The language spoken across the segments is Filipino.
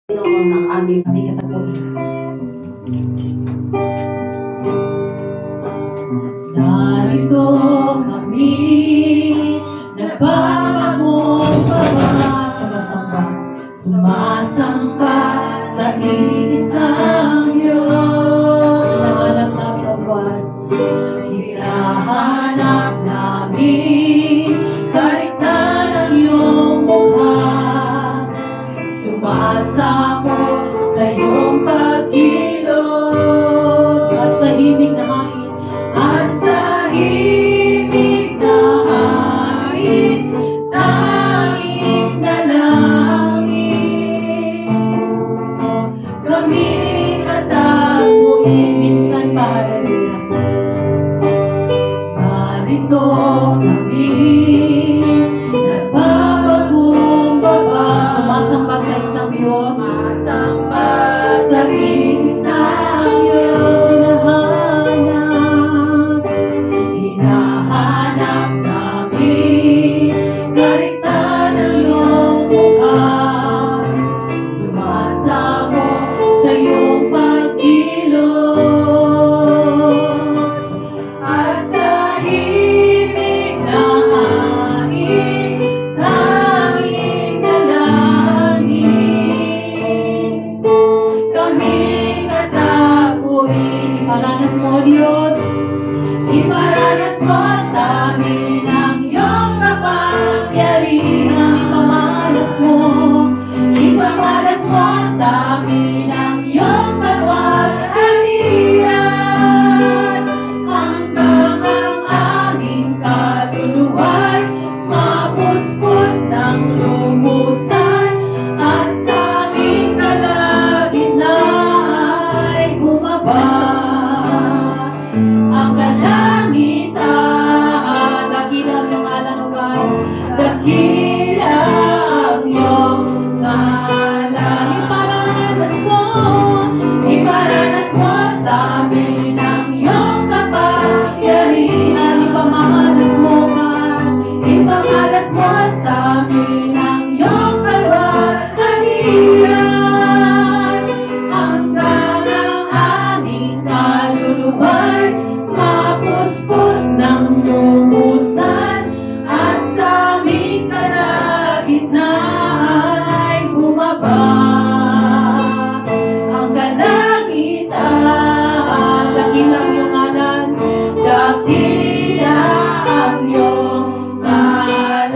Panginoon ang aming katapunan. Narito kami, nagpapakumbaba, sumasamba sa iisang Diyos. Hinahanap namin, O God, hinahanap namin kariktan ng iyong mukha. Sumasako sa iyong pagkilos at sa himig na hangin, at sa himig na hangin, tanging dalangin. Kami katapuin, minsan paralihan. Narito kami, nagpapakumbaba, sumasamba sa isang Diyos, sumasamba sa isang Diyos. Hinahanap namin kariktan ng iyong mukha. Sumasako sa iyong pagkilos, at sa himig na hangin, tanging dalangin. Kami katapuin, iparanas mo, Diyos, iparanas mo sa amin ang iyong kapangyarihan. Ipamalas mo sa amin ang iyong kalwalhatian, hanggang ang aming kaluluwa'y mapuspos ng lumusan, at sa aming kalagitnaan ay bumaba ang kalangitan. Dakila ang iyong ngalan, O God, dakila ang iyong ngalan. Iparanas mo sa amin ang iyong kapangyarihan. Ipamalas mo, God, ipamalas mo sa amin ang iyong kalwalhatian, hanggang ang aming kaluluwa'y mapuspos ng lumusan, at sa aming kalagitnaan ay bumaba ang kalangitan. Dakila ang iyong ngalan, dakila ang iyong ngalan.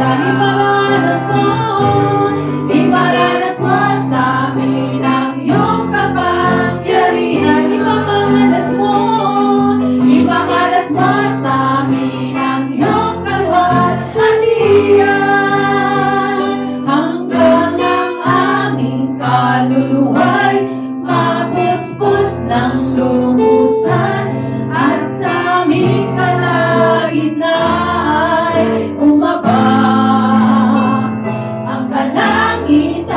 Iparanas mo sa amin ang iyong kapangyarihan. Ipamalas mo sa amin ang iyong kalwalhatian, hanggang ang aming kaluluwa'y mapuspos ng lumusan, at sa aming kalagitnaan ay umaba ang kalangitan.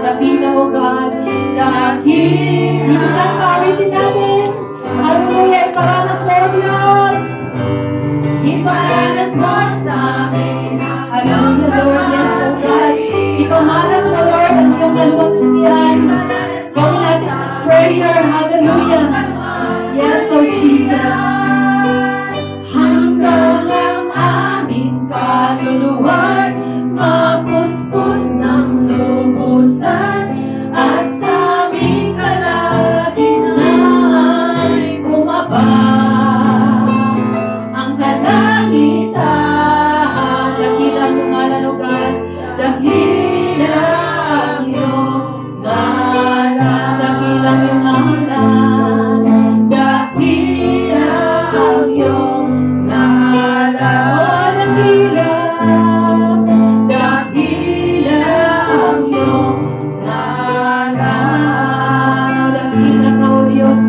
Dakila, O God, dakila. Minsan kawitin natin. Hallelujah, iparanas mo, Diyos. Iparanas mo sa amin. Hallelujah, Lord. Yes, O God. Ipamalas mo, Lord, ang iyong kalwalhatian. Gawin natin prayer. Hallelujah. Yes, O Jesus. Hanggang ang aming kaluluwa'y mapuspos ng lumusan, at sa aming kalagitnaan ay bumaba ang kalangitan. Dakila ang iyong ngalan, O God, dakila ang iyong ngalan. Dakila ang iyong ngalan, dakila ang iyong ngalan. Oh, dakila, dakila ang iyong ngalan. Dakila ka, O Diyos.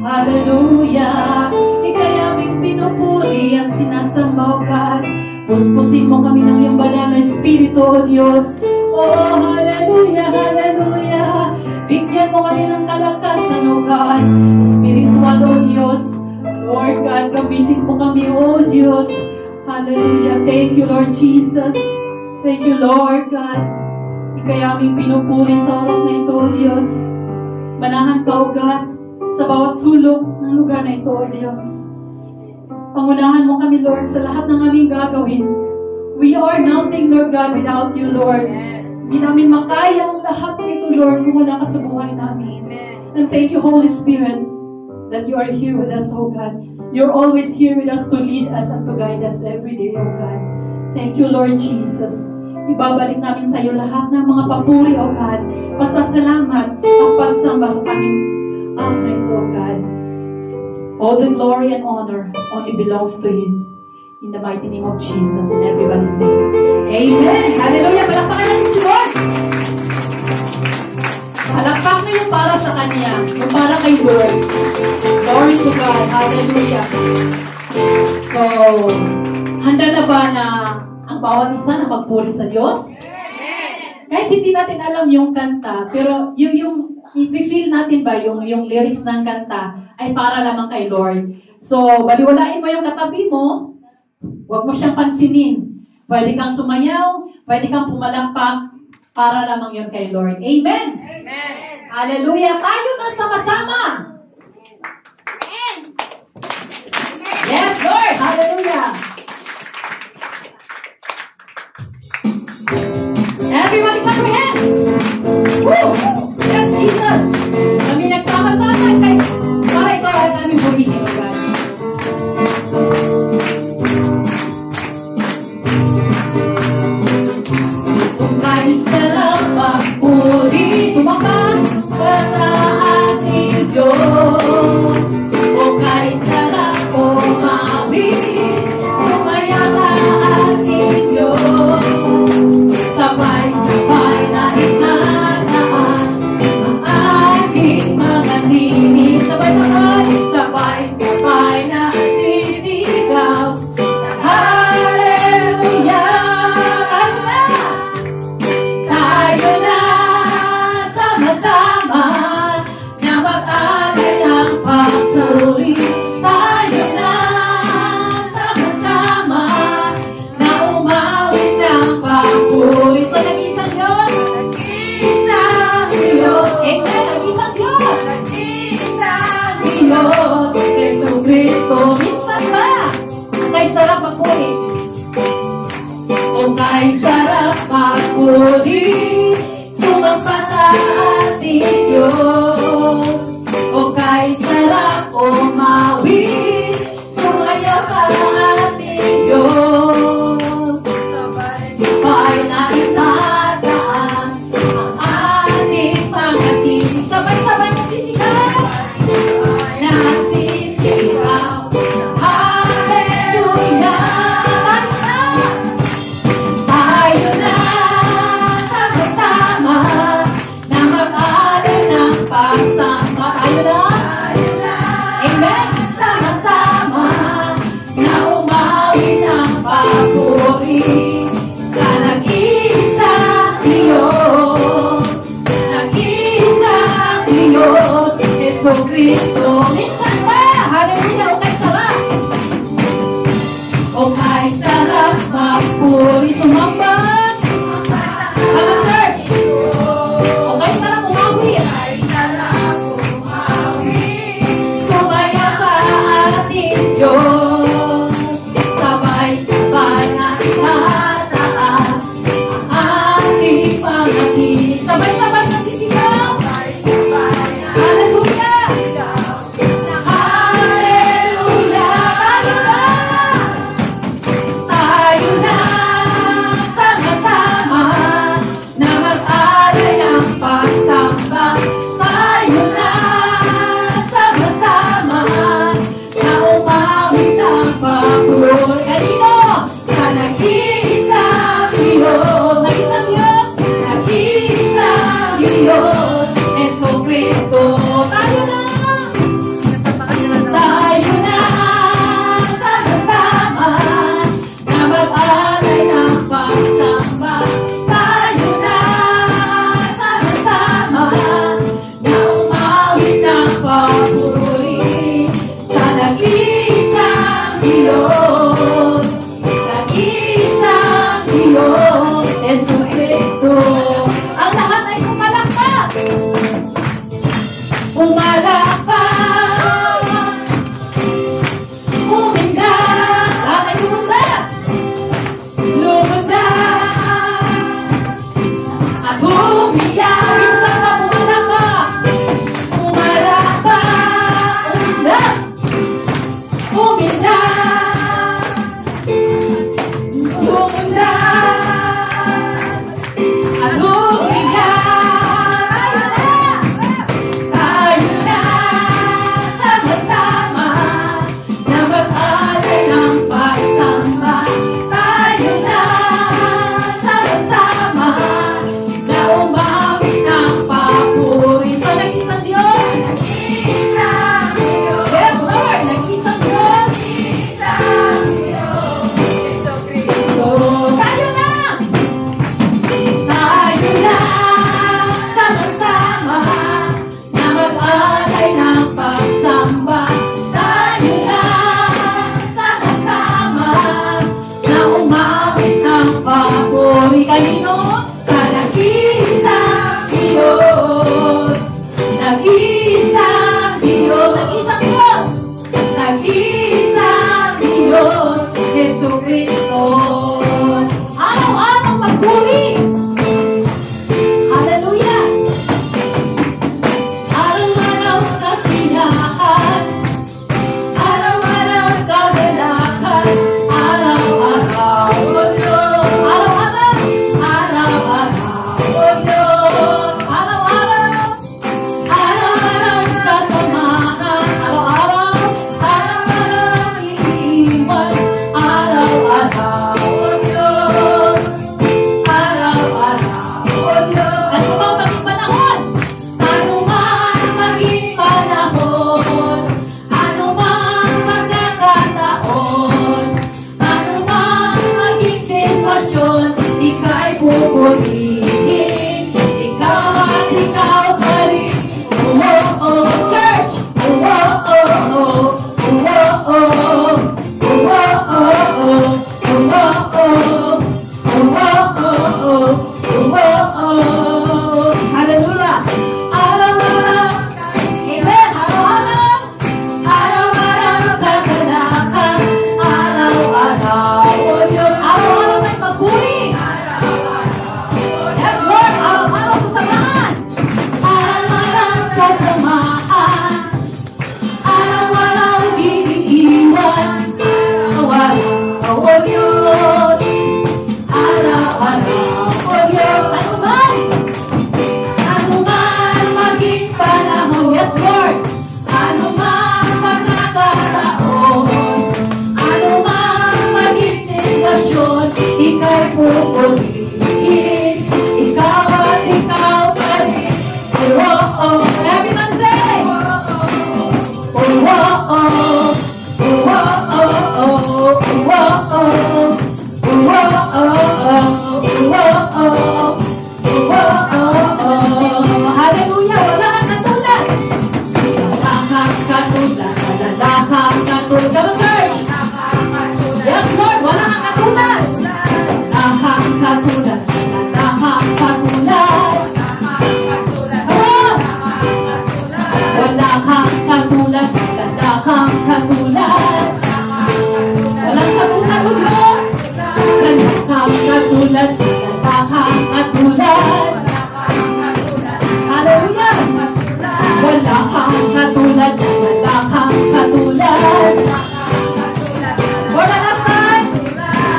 Hallelujah. Ika'y aming pinupuri at sinasamba, O God. Puspusin mo kami ng iyong banal na Espiritu, O Diyos. Oh, hallelujah, hallelujah. Bigyan mo kami ng kalakasan, O God. Spiritual, O Diyos. Lord God, gamitin mo kami, O Diyos. Hallelujah. Thank you, Lord Jesus. Thank you, Lord God. Kaya aming pinupuri sa oras na ito, O Diyos. Manahan ka, O God, sa bawat sulok ng lugar na ito, O Diyos. Pangunahan mo kami, Lord, sa lahat ng aming gagawin. We are nothing, Lord God, without you, Lord. Hindi namin makaya ang lahat nito, Lord, kung wala ka sa buhay namin. And thank you, Holy Spirit, that you are here with us, O God. You're always here with us to lead us and to guide us every day, O God. Thank you, Lord Jesus. Ibabalik namin sa iyo lahat ng mga papuri, O God. Pasasalamat at pagsamba sa aming na ito, O God. All the glory and honor only belongs to you. In the mighty name of Jesus. And everybody say, Amen. Hallelujah. Palakpakan natin si Lord. Palakpak na yung para sa Kanya. Yung para kay Lord. Glory to God. Hallelujah. So, handa na ba na ang bawat isa na magpuri sa Diyos? Kahit hindi natin alam yung kanta, pero yung i-feel natin ba yung lyrics ng kanta ay para lamang kay Lord. So, baliwalain mo yung katabi mo, huwag mo siyang pansinin. Pwede kang sumayaw, pwede kang pumalakpak, para lamang yun kay Lord. Amen! Amen! Hallelujah! Tayo na sama-sama! Amen! Yes, Lord! Hallelujah! Everybody clap your hands! Woo! Yes, Jesus! Kami nagsama-sama kay para ito ay namin purihin, O God. Kung kahit sarap magpuri, sumakan ka sa ating Diyos. Kung kahit sarap umawit, sumaya sa ating Diyos. Sabay-sabay na itataas ang ating mga tinig. Sabay-sabay, sabay-sabay na sisigaw. Hallelujah! Tayo na sama-sama na mag-alay ng pagsuri. Tayo na sama-sama na umawit ng papuri. So, nag-isang Diyos? Nag-isang Diyos. Amen. Nag-isang Diyos. Nag-isang Diyos. Yesu Cristo. Minsan ba? Kay sarap magpuri. Kung kay sarap magpuri, sumampa sa ating Diyos. Kung kay sarap umawit, sumayaw sa ating Diyos. Sabay na itataas ang ating pangatin. Sabay-sabay na sisigaw. Nasisigaw. Hallelujah! Tayo na sama-sama na mag-alay ng pagsamba. Tayo na. Amen. Sama-sama na umawit ng papuri sa nag-iisang Diyos. Nag-iisang Diyos, Yesu Cristo. Minsan pa, hallelujah, o kay sarap. O kay sarap magpuri, sumamba. Mga church. O kay sarap umawit. Sumaya sa ating Diyos. Sabay-sabay na itataas ang ating pangatin. Sabay-sabay na sisigaw. Hallelujah! umiyak. Minsan pa pumala ka, umiyak, umiyak, tayo na sama-sama na mag-alay ng pagsamba. Tayo na sama-sama na umawit ng papuri. So, nag-isang Diyos. Yes, Lord, nag-isang Diyos. So, tayo na sama-sama na mag-alay ng pagsamba. Tayo na sama-sama na umawit ng papuri. Kanino? Sa nag-iisang Diyos. Nag-iisang Diyos. Nag-iisang Diyos. Nag-iisang Diyos. Jesucristo. Araw-araw magpuri. Hallelujah! Araw-araw kasiyahan, araw-araw kagalakan, araw-araw, O Diyos, araw-araw, araw-araw, O Diyos, araw-araw, araw-araw sasamahan, araw-araw, araw-araw iiwan, araw-araw, O Diyos, araw-araw, O Diyos. Ano bang maging panahon? Ano man maging panahon, ano man magkakataon, ano man maging sitwasyon, ika'y pupurihin, ikaw at ikaw pa rin. Oh, oh, church! Oh, oh, oh, oh, oh, oh, hallelujah! Araw-araw, amen, araw-araw, araw-araw kagalakan, araw-araw, O Diyos, araw-araw may pagpuri. Yes, Lord, araw-araw sasamahan, araw-araw sasamahan, araw-araw iniiwan, araw-araw, O Diyos, araw-araw, O Diyos, ano man maging panahon, yes Lord, ano man magkakataon, ano man maging sitwasyon, ika'y pupurihin, ikaw at ikaw pa rin. Oh, oh, oh, everyone say, oh, oh, oh, oh, oh, oh, oh, hallelujah, wala kang katulad. Wala kang katulad. Wala kang katulad. Church! Yes, Lord, wala kang katulad. Wala kang katulad. Wala kang katulad. Come on! Wala kang katulad. Wala kang katulad. Walang katulad, O Diyos. Wala kang katulad. Wala kang katulad. Hallelujah! Wala kang katulad. Wala kang katulad. For the last time,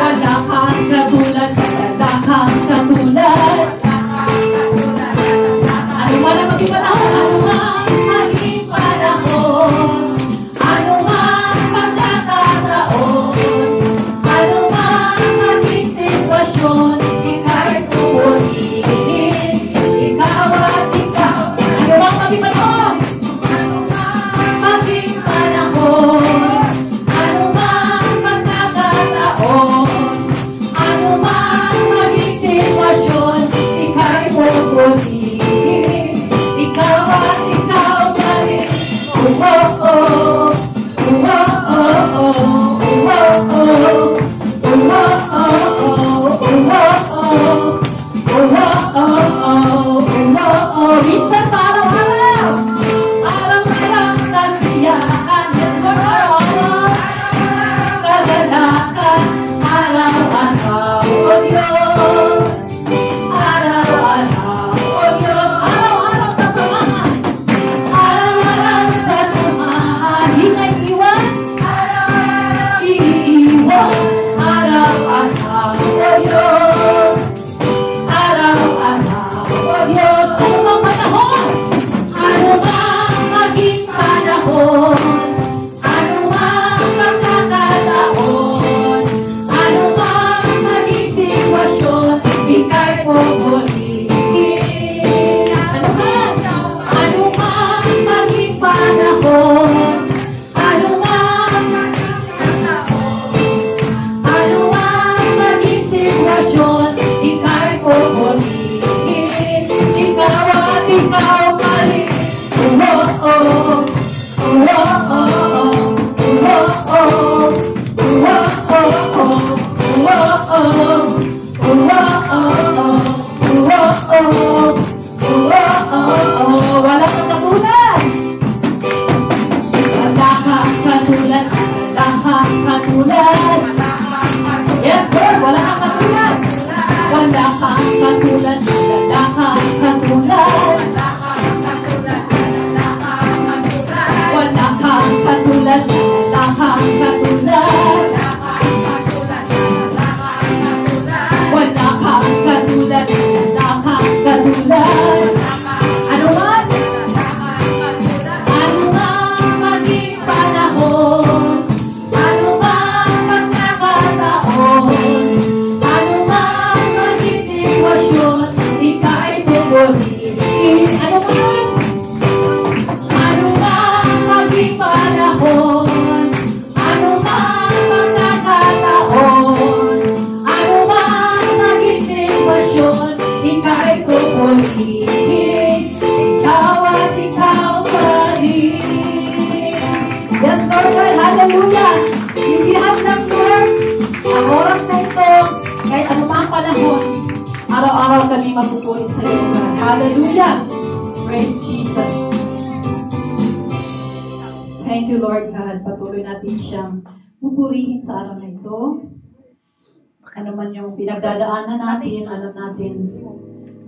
wala kang katulad. Wala kang katulad. Ano man ang maging panahon, ano man maging panahon, ano man magkakataon, ano man maging sitwasyon, ika'y pupurihin, ikaw at ikaw. Ano bang maging panahon? Ano man maging panahon, ano man magkakataon, ano man maging sitwasyon, ika'y pupurihin, ikaw at ikaw pa rin. Oh, oh, oh, oh, oh, oh, oh, minsan pa araw-araw, araw-araw kasiyahan, yes Lord, araw-araw, kagalakan, araw-araw, O Diyos, araw-araw, O ikaw mali. Wala kang katulad. Wala kang katulad. Wala kang katulad. Yes, Lord, wala kang katulad. Wala kang katulad. Wala kang katulad. Wala kang katulad. Wala kang katulad. Wala kang katulad. Wala kang katulad. Ano man? Ano man maging panahon, ano man magkakataon, ano man maging sitwasyon, ika'y tuburihin. Ano man? Ano man maging panahon, ano man magkakataon, ano man maging sitwasyon, ika'y tuburihin. Ikaw at ikaw pa rin. Yes, Lord God, hallelujah. Hindi hanggang Lord, ang oras na ito, kahit ano pa ang panahon, araw-araw kami magpupuri sa iyo, God. Hallelujah. Praise Jesus. Thank you, Lord God. Patuloy natin siyang pupurihin sa araw na ito. Ano man yung pinagdadaanan natin, alam natin,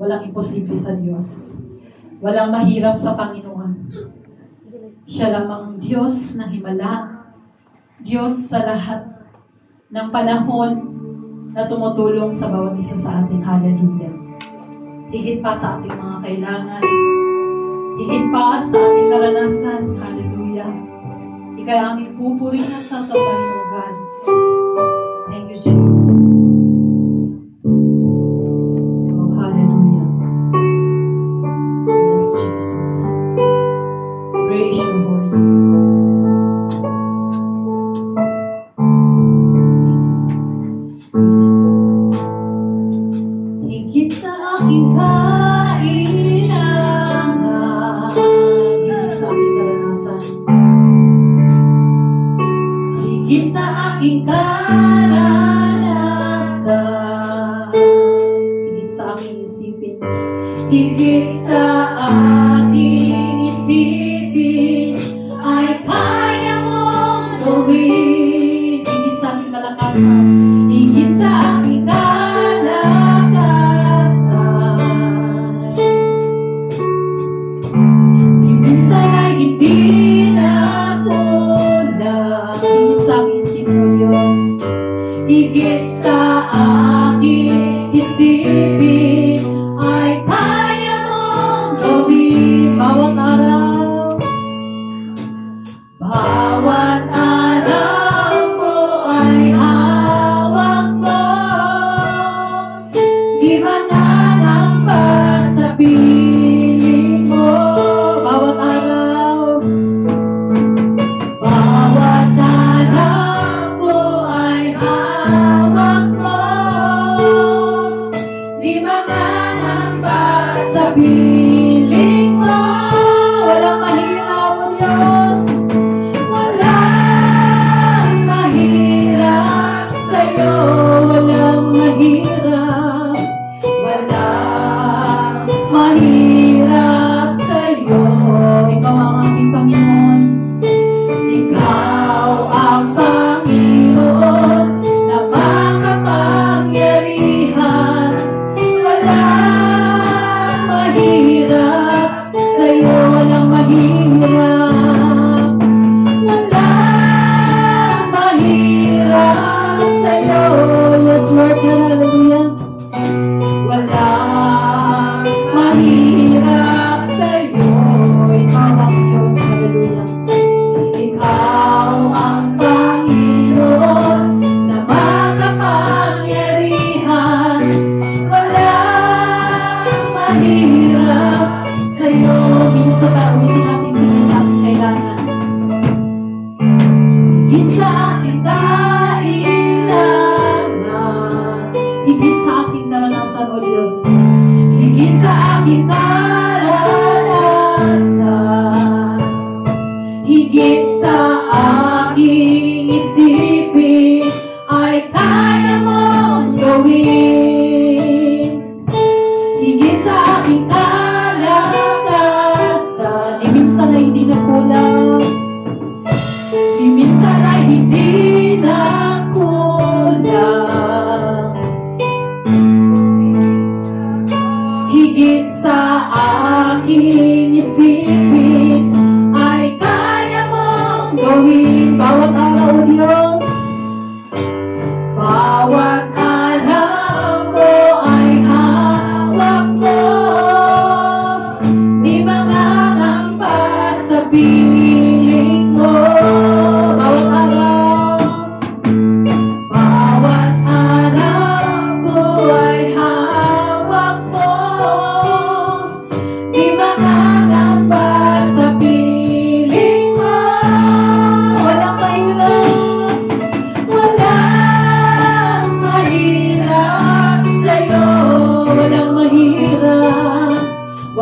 walang imposible sa Diyos. Walang mahirap sa Panginoon. Siya lamang Diyos na himala. Diyos sa lahat ng panahon na tumutulong sa bawat isa sa atin. Hallelujah. Higit pa sa ating mga kailangan. Higit pa sa ating karanasan. Hallelujah. Ika'y aming pupurihin at sasabahin, O God. Thank you, Jesus. Oh, hallelujah. Yes, Jesus. Praise your holy name. Higit sa aking kailangan, higit sa aking karanasan, higit sa aking karanasan, higit sa aking isipin, higit sa aking isipin, ay kaya mong gawin. Higit sa aking kalakasan, higit sa aking kalakasan, minsan ay hindi natulad. Higit sa aking isipin, O Diyos, higit sa aking isipin, ay kaya mong gawin. Bawat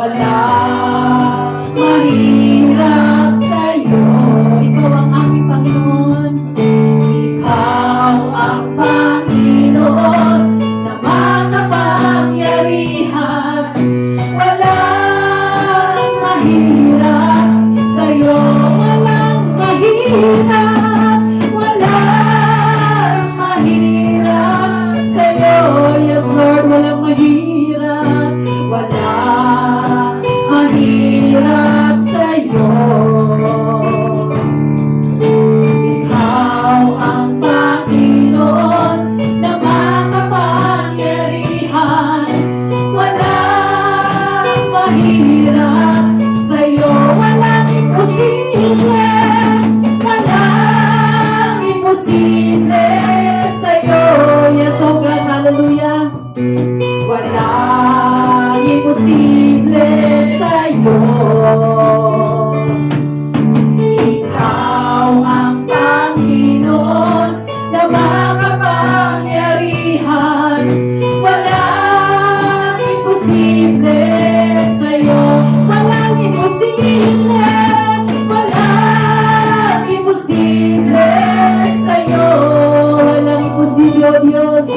walang mahirap sa'yo. Ikaw ang aming Panginoon. Ikaw ang Panginoon na makapangyarihan. Walang mahirap sa'yo. Walang mahirap. Walang mahirap sa'yo. Yes, Lord, walang mahirap. Walang mahirap sa'yo. Ikaw ang Panginoon na makapangyarihan. Walang mahirap sa'yo. Walang imposible. Walang imposible sa'yo. Yes, oh God, hallelujah. Walang imposible sa'yo. Ikaw ang Panginoon na makapangyarihan. Walang imposible sa'yo. Walang imposible. Walang imposible sa'yo. Walang imposible, O Diyos.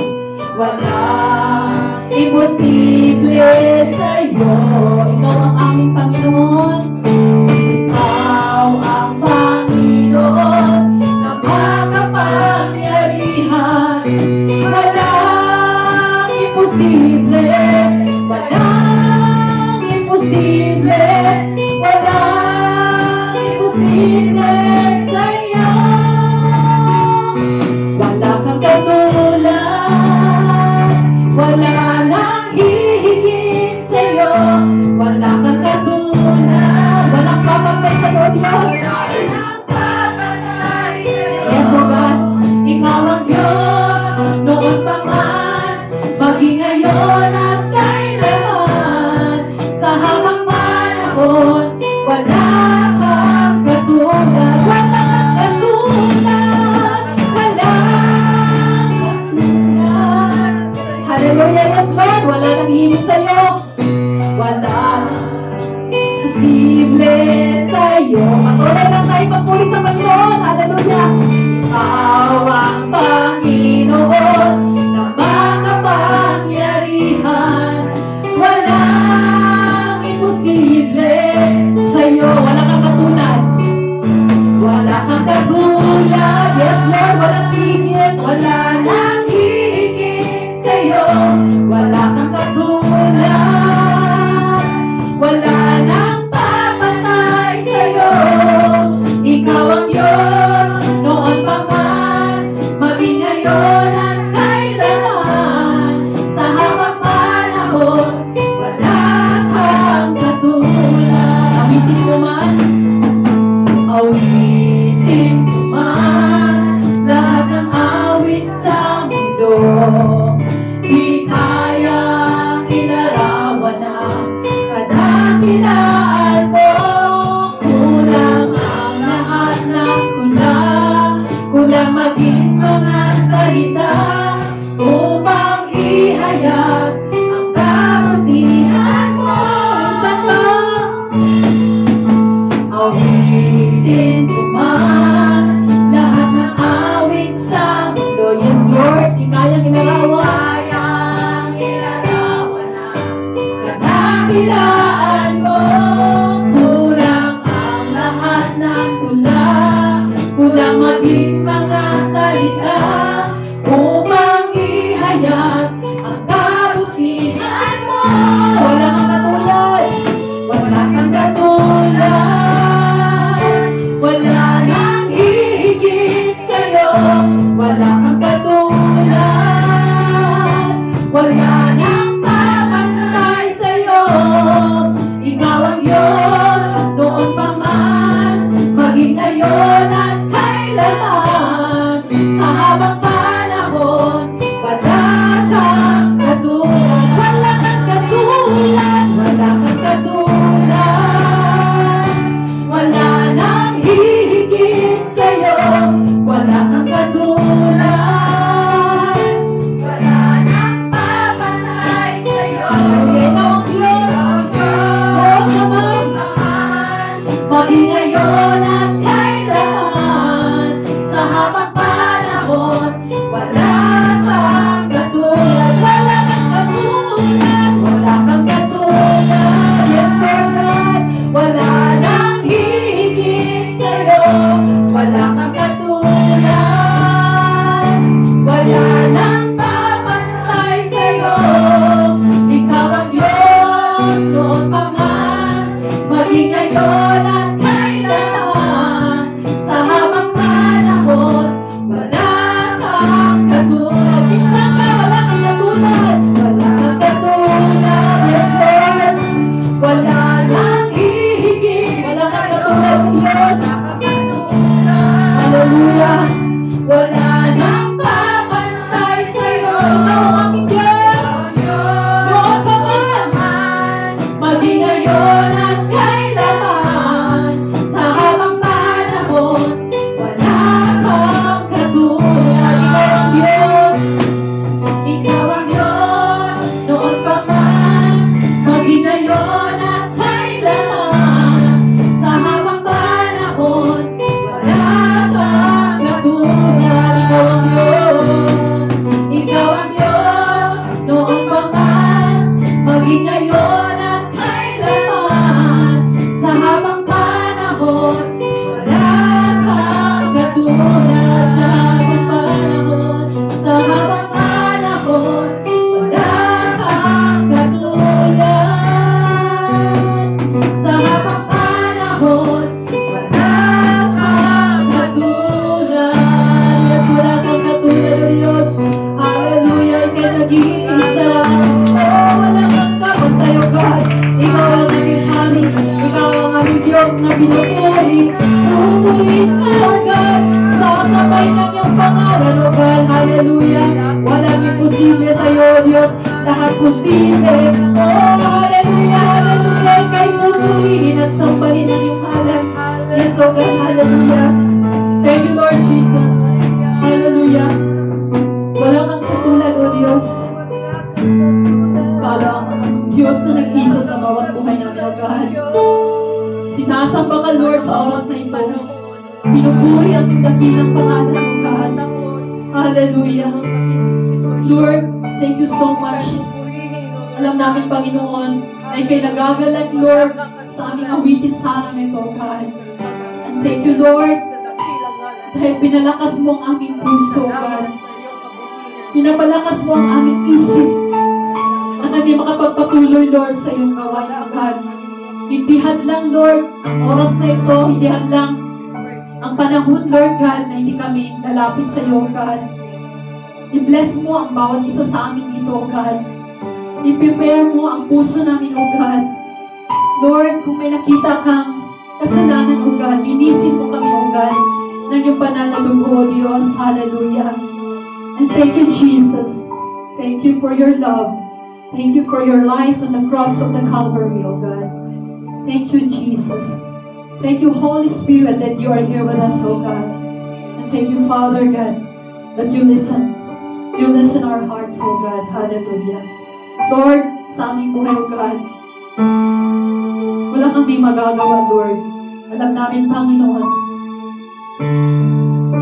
Walang imposible sa'yo. Ikaw ang aming Panginoon. Ikaw ang Panginoon na makapangyarihan. Walang imposible. Walang imposible. Walang imposible sa'yo. Wala kang katulad. Wala nang hihigit sa'yo. Wala kang katulad. Walang papatay sa'yo, Diyos. Walang papatay sa'yo. Yes, O God, Ikaw ang Diyos noon pa man, maging ngayon at kailanman. Sa habang panahon, wala kang katulad. Wala kang katulad. Walang katulad. Hallelujah, yes Lord, wala nang hihigit sa'yo. Wala posible sa'yo. Patuloy lang tayo magpuri sa Panginoon. Hallelujah. Ikaw ang Panginoon na makapangyarihan. Walang imposible sa'yo. Wala kang katulad. Wala kang katulad. Yes Lord, walang higit. Wala nang higit sa'yo. Wala kang katulad. Wala nang papatay sa'yo. Ikaw ang Diyos. maging ngayon at kailanman, sa habang panahon, wala kang katulad. Minsan ba wala kang katulad? Wala kang katulad, yes Lord. Wala nang hihigit, wala kang katulad ng Diyos. Hallelujah. Wala nang papantay sa'yo. Ikaw ang aming Diyos. Noon pa man, maging ngayon at kailanman, sa habang panahon, wala kang katulad. Ikaw ang Diyos. Ikaw ang Diyos. Noon pa man, maging ngayon at kailanman, sa habang panahon, wala kang katulad. Ikaw ang Diyos. Ikaw ang Diyos. Noon pa man, maging ngayon at kailanman, sa habang panahon, wala kang katulad. Sa habang panahon, sa habang panahon, wala kang katulad. Sa habang panahon, wala kang katulad. Yes, wala kang katulad, O Diyos. Hallelujah, Ika'y nag-iisa. Oh, wala kang kapantay, O God. Ikaw ang aming hari. Ikaw ang aming Diyos na pinupuri. Pupurihin ka, O God. Sasabay ng iyong pangalan, O God. Hallelujah. Walang imposible sa iyo, O Diyos. Lahat posible. Oh, hallelujah, hallelujah. Ika'y pupurihin at sambahin ang iyong ngalan. Yes, O God, hallelujah. Thank you, Lord Jesus. Hallelujah. Wala kang katulad, O Diyos. Kala ang Diyos na nag-isa sa bawat buhay namin, O God. Sinasamba ka, Lord, sa oras na ito. Pinupuri ang dakilang pangalan, O God. Hallelujah. Lord, thank you so much. Alam namin, Panginoon, ay kayo nagagalag, Lord, sa aming awitin sa araw na ito, O God. And thank you, Lord, dahil pinalakas mo ang aming puso, O God. Pinapalakas mo ang aming isip at hindi makapagpatuloy, Lord, sa iyong gawain, O God. Hindi hadlang, Lord, ang oras na ito, hindi hadlang ang panahon, Lord God, na hindi kami lalapit sa iyo, O God. I-bless mo ang bawat isa sa amin dito, O God. I-prepare mo ang puso namin, O God. Lord, kung may nakita kang kasalanan, O God, linisin mo kami, O God, ng iyong banal na dugo, O Diyos. Hallelujah. And thank you, Jesus. Thank you for your love. Thank you for your life on the cross of the Calvary, O God. Thank you, Jesus. Thank you, Holy Spirit, that you are here with us, O God. And thank you, Father God, that you listen. You listen our hearts, O God. Hallelujah. Lord, sa aming buhay, O God, wala kang di magagawa, Lord. Alam namin, Panginoon,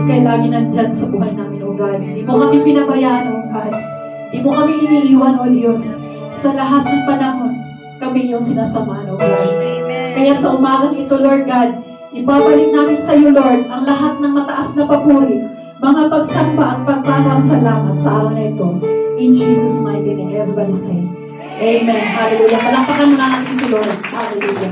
Ika'y lagi nandyan sa buhay namin, O God. Hindi mo kami pinabayaan, O God. Hindi mo kami iniiwan, O Diyos. Sa lahat ng panahon, kami yung sinasamahan, O God. Kaya sa umagang ito, Lord God, ibabalik namin sa iyo, Lord, ang lahat ng mataas na papuri, mga pagsamba at pagpapang salamat sa araw na ito. In Jesus' mighty name, everybody say, Amen. Hallelujah. Palakpakan mo na natin si Lord. Hallelujah.